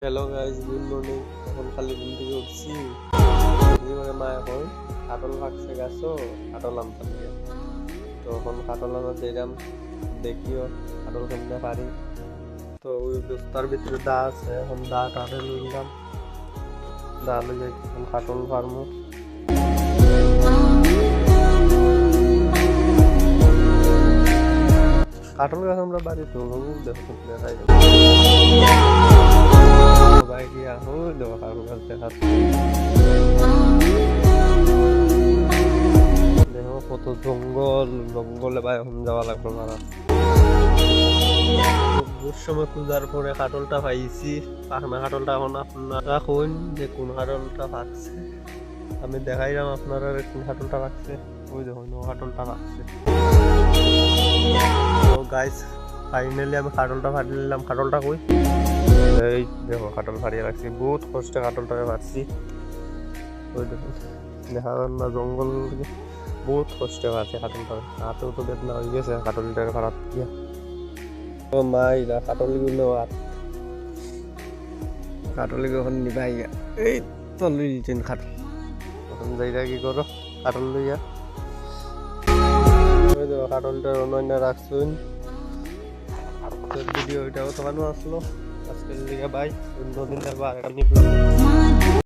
Hello guys, good morning. এখন খালি ঘুম থেকে উঠছি। এবারে মা এখন কাটল ভাগছে গাছও কাটল আনতাম গিয়ে। তো এখন কাটল আনা দিলাম, দেখিও কাটল কেমনে পারি। তো ওই বস্তার ভিতরে দা আছে, এখন দা টানে লইলাম, দা লই যাই এখন কাটল ফার্মো। কাটল গাছ আমরা বাড়িতে দেখো দেখাই সবাই গিয়া হই দেখো কাটল গাছ দেখা দেখো কত জঙ্গলে ভাই এখন যাওয়া লাগবে মারা। বহুত সময় খোঁজার পরে কাটলটা পাইছি। পাখনা কাটলটা এখন আপনারা কইন যে কোন কাটলটা পাকছে। আমি দেখাইলাম আপনারা কোন কাটলটা পাকছে। ওই দেখুন ও কাটলটা পাকছে। তো গাইস ফাইনালি আমি কাটলটা ফাড়ি নিলাম। কাটলটা কই? এই দেখো কাটল ফাড়িয়ে রাখছি, বহুত কষ্টে কাটলটাকে পারছি। ওই দেখুন দেখা যান না, জঙ্গল বহুত কষ্টে পারছে কাটলটা। হাতেও তো বেদনা হয়ে গেছে কাটলটাকে ফাড়াত গিয়া। ও মাইরা কাটলিগুলো কাটলিগুলো এখন নিভাই এই তো লইছেন কাটল। এখন যাইরা কি করো কাটল লইয়া ওই দেখো কাটলটা অনন্য রাখছুন। ভিডিও এটাও তখন আসলো আজকের লিগে। বাই, অন্য দিন আর একটা নিয়ে